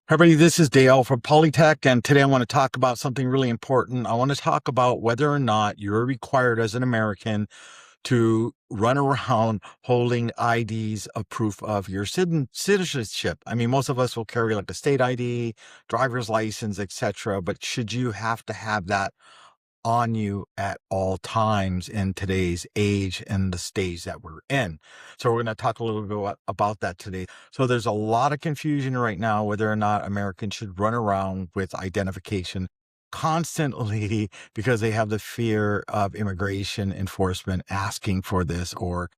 Hi, everybody, this is Dale from Polytech, and today I want to talk about something really important. I want to talk about whether or not you're required as an American to run around holding IDs of proof of your citizenship. I mean, most of us will carry like a state ID, driver's license, etc. But should you have to have that on you at all times in today's age and the stage that we're in? So we're going to talk a little bit about that today. So there's a lot of confusion right now whether or not Americans should run around with identification constantly because they have the fear of immigration enforcement asking for this or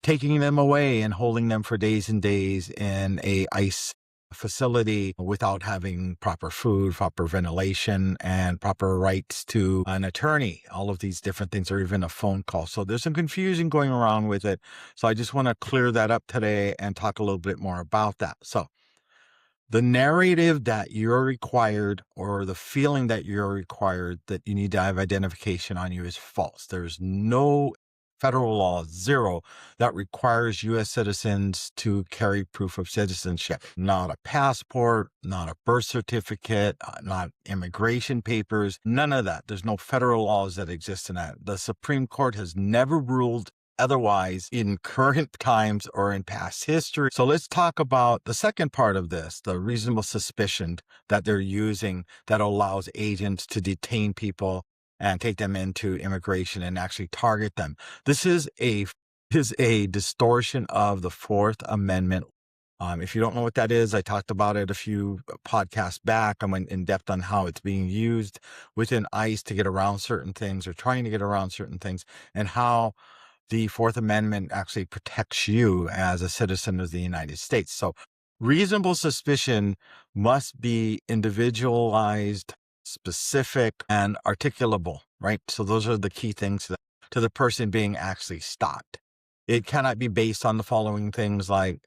taking them away and holding them for days and days in a ICE facility without having proper food, proper ventilation, and proper rights to an attorney. All of these different things, or even a phone call. So there's some confusion going around with it. So I just want to clear that up today and talk a little bit more about that. So the narrative that you're required, or the feeling that you're required that you need to have identification on you, is false. There's no federal law, zero, that requires U.S. citizens to carry proof of citizenship. Not a passport, not a birth certificate, not immigration papers, none of that. There's no federal laws that exist in that. The Supreme Court has never ruled otherwise in current times or in past history. So let's talk about the second part of this, the reasonable suspicion that they're using that allows agents to detain people and take them into immigration and actually target them. This is a distortion of the Fourth Amendment. If you don't know what that is, I talked about it a few podcasts back. I went in depth on how it's being used within ICE to get around certain things, or trying to get around certain things, and how the Fourth Amendment actually protects you as a citizen of the United States. So reasonable suspicion must be individualized, specific, and articulable, right? So those are the key things to the person being actually stopped. It cannot be based on the following things like,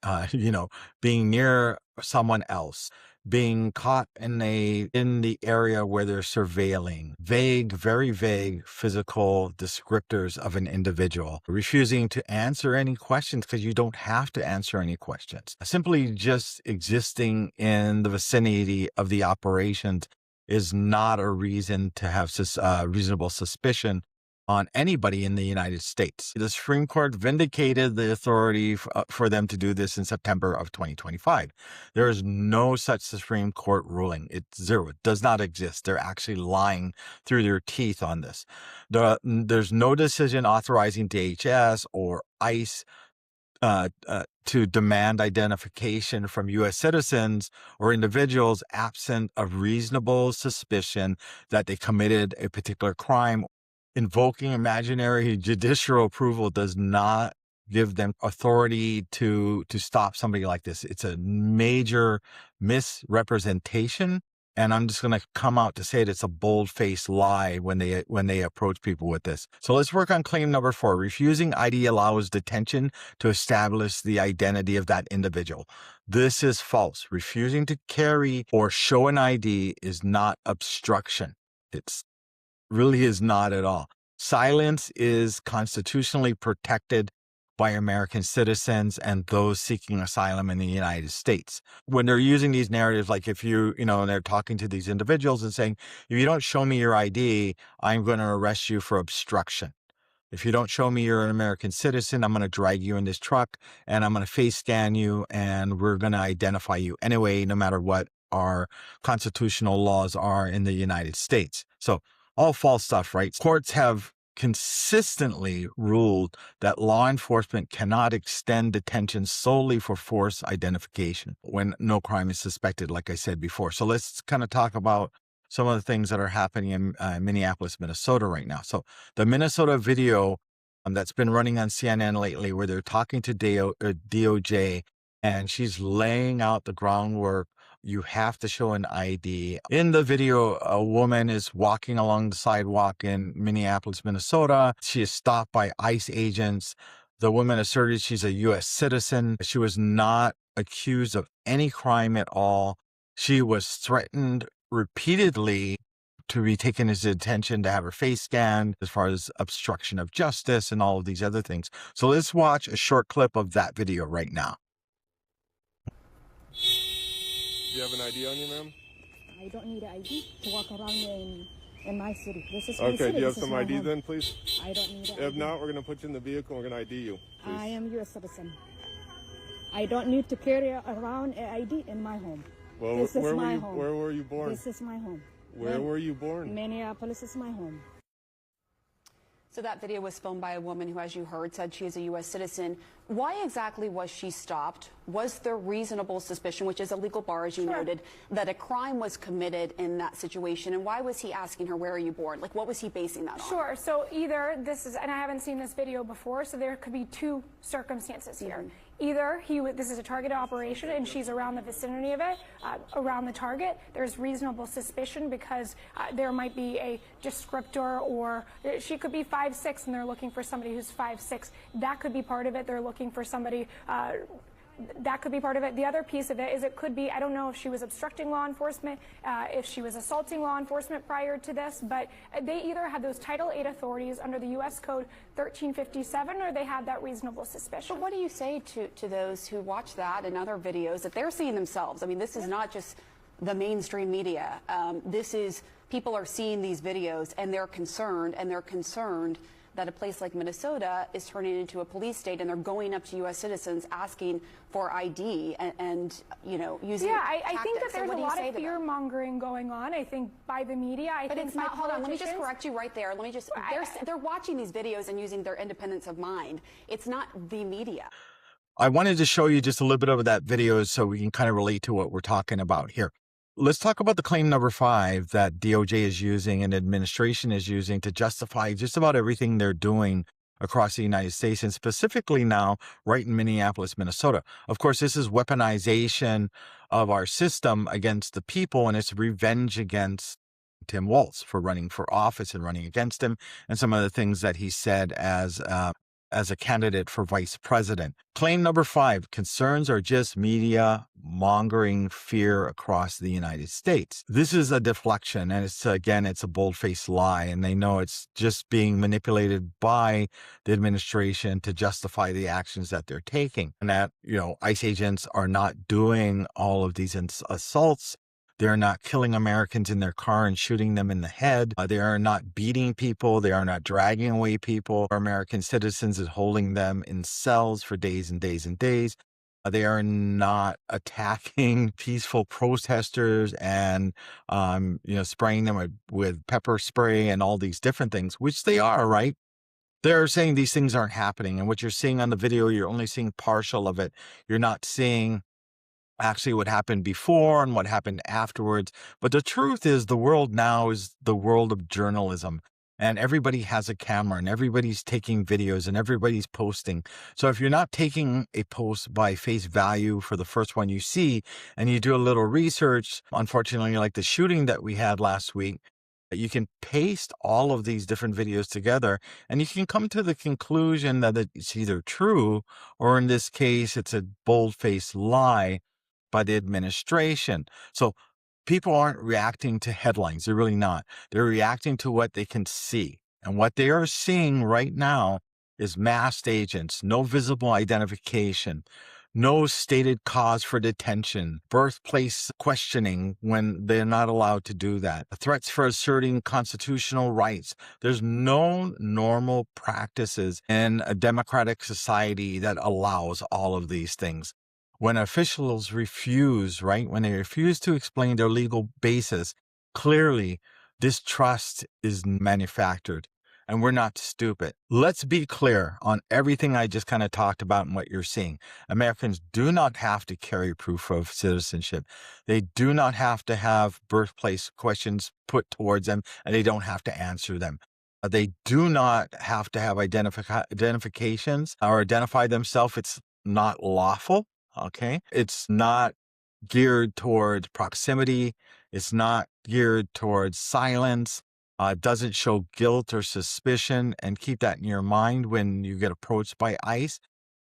being near someone else, being caught in the area where they're surveilling, vague, very vague physical descriptors of an individual, refusing to answer any questions because you don't have to answer any questions. Simply just existing in the vicinity of the operations is not a reason to have reasonable suspicion on anybody in the United States. The Supreme Court vindicated the authority for them to do this in September of 2025. There is no such Supreme Court ruling. It's zero. It does not exist. They're actually lying through their teeth on this. There's no decision authorizing DHS or ICE to demand identification from U.S. citizens or individuals absent of reasonable suspicion that they committed a particular crime. Invoking imaginary judicial approval does not give them authority to stop somebody like this. It's a major misrepresentation. And I'm just going to come out to say it. It's a bold-faced lie when they approach people with this. So let's work on claim number 4. Refusing ID allows detention to establish the identity of that individual. This is false. Refusing to carry or show an ID is not obstruction. It's really is not at all. Silence is constitutionally protected by American citizens and those seeking asylum in the United States. When they're using these narratives, like if they're talking to these individuals and saying, if you don't show me your ID, I'm going to arrest you for obstruction. If you don't show me you're an American citizen, I'm going to drag you in this truck and I'm going to face scan you and we're going to identify you anyway, no matter what our constitutional laws are in the United States. So all false stuff, right? Courts have consistently ruled that law enforcement cannot extend detention solely for forced identification when no crime is suspected, like I said before. So let's kind of talk about some of the things that are happening in Minneapolis, Minnesota right now. So the Minnesota video that's been running on CNN lately, where they're talking to DOJ, and she's laying out the groundwork. You have to show an ID. In the video, a woman is walking along the sidewalk in Minneapolis, Minnesota. She is stopped by ICE agents. The woman asserted she's a U.S. citizen. She was not accused of any crime at all. She was threatened repeatedly to be taken into detention, to have her face scanned, as far as obstruction of justice and all of these other things. So let's watch a short clip of that video right now. Do you have an ID on you, ma'am? I don't need an ID to walk around in my city. This is my Okay, city. do you have This is some my ID home. then, please? I don't need an If ID. not, we're going to put you in the vehicle and we're going to ID you, please. I am U.S. citizen. I don't need to carry around an ID in my home. Well, This is my home. Where were you born? This is my home. Where were you born? Minneapolis is my home. So that video was filmed by a woman who, as you heard, said she is a U.S. citizen. Why exactly was she stopped? Was there reasonable suspicion, which is a legal bar, as you noted, that a crime was committed in that situation? And why was he asking her, where are you born? Like, what was he basing that on? Sure. So either this is, and I haven't seen this video before, so there could be two circumstances here. Either this is a targeted operation and she's around the vicinity of it, around the target. There's reasonable suspicion because there might be a descriptor, or she could be 5'6" and they're looking for somebody who's 5'6". That could be part of it. They're looking for somebody. That could be part of it. The other piece of it is it could be, I don't know if she was obstructing law enforcement, if she was assaulting law enforcement prior to this, but they either had those Title VIII authorities under the U.S. Code 1357 or they had that reasonable suspicion. But what do you say to those who watch that and other videos that they're seeing themselves? I mean, this is not just the mainstream media. This is, people are seeing these videos and they're concerned that a place like Minnesota is turning into a police state, and they're going up to U.S. citizens asking for ID and you know, using I think that tactics. there's So a lot say of to them? fear-mongering going on, I think, by the media. But think it's not, hold on, let me just politicians- correct you right there. Let me just, they're watching these videos and using their independence of mind. It's not the media. I wanted to show you just a little bit of that video so we can kind of relate to what we're talking about here. Let's talk about the claim number 5 that DOJ is using and administration is using to justify just about everything they're doing across the United States, and specifically now right in Minneapolis, Minnesota. Of course, this is weaponization of our system against the people, and it's revenge against Tim Walz for running for office and running against him, and some of the things that he said as a candidate for vice president. Claim number 5, concerns are just media mongering fear across the United States. This is a deflection, and it's a bold-faced lie, and they know it's just being manipulated by the administration to justify the actions that they're taking, and that, you know, ICE agents are not doing all of these assaults. They're not killing Americans in their car and shooting them in the head. They are not beating people. They are not dragging away people, American citizens, and holding them in cells for days and days and days. They are not attacking peaceful protesters and, spraying them with pepper spray and all these different things, which they are, right? They're saying these things aren't happening. And what you're seeing on the video, you're only seeing partial of it. You're not seeing actually what happened before and what happened afterwards. But the truth is, the world now is the world of journalism, and everybody has a camera and everybody's taking videos and everybody's posting. So if you're not taking a post by face value for the first one you see, and you do a little research, unfortunately, like the shooting that we had last week, you can paste all of these different videos together and you can come to the conclusion that it's either true, or in this case, it's a bold-faced lie by the administration. So people aren't reacting to headlines. They're really not. They're reacting to what they can see. And what they are seeing right now is masked agents, no visible identification, no stated cause for detention, birthplace questioning when they're not allowed to do that, threats for asserting constitutional rights. There's no normal practices in a democratic society that allows all of these things. When officials refuse, right, when they refuse to explain their legal basis, clearly distrust is manufactured, and we're not stupid. Let's be clear on everything I just kind of talked about and what you're seeing. Americans do not have to carry proof of citizenship. They do not have to have birthplace questions put towards them, and they don't have to answer them. They do not have to have identifications or identify themselves. It's not lawful. Okay. It's not geared towards proximity. It's not geared towards silence. It doesn't show guilt or suspicion. And keep that in your mind when you get approached by ICE.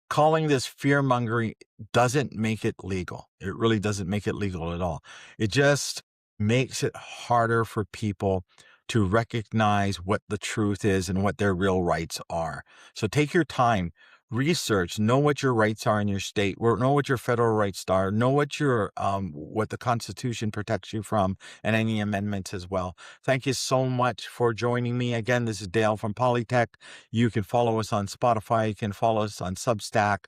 Calling this fear mongering doesn't make it legal. It really doesn't make it legal at all. It just makes it harder for people to recognize what the truth is and what their real rights are. So take your time. research, know what your rights are in your state, know what your federal rights are, know what your what the Constitution protects you from, and any amendments as well. Thank you so much for joining me. Again, this is Dale from Polytech. You can follow us on Spotify. You can follow us on Substack,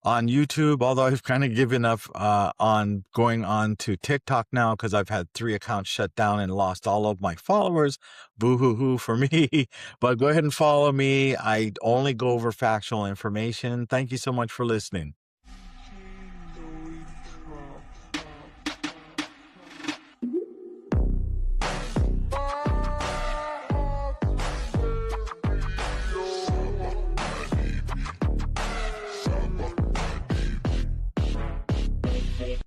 on YouTube, although I've kind of given up on going on to TikTok now because I've had 3 accounts shut down and lost all of my followers. Boo-hoo-hoo for me. But go ahead and follow me. I only go over factual information. Thank you so much for listening.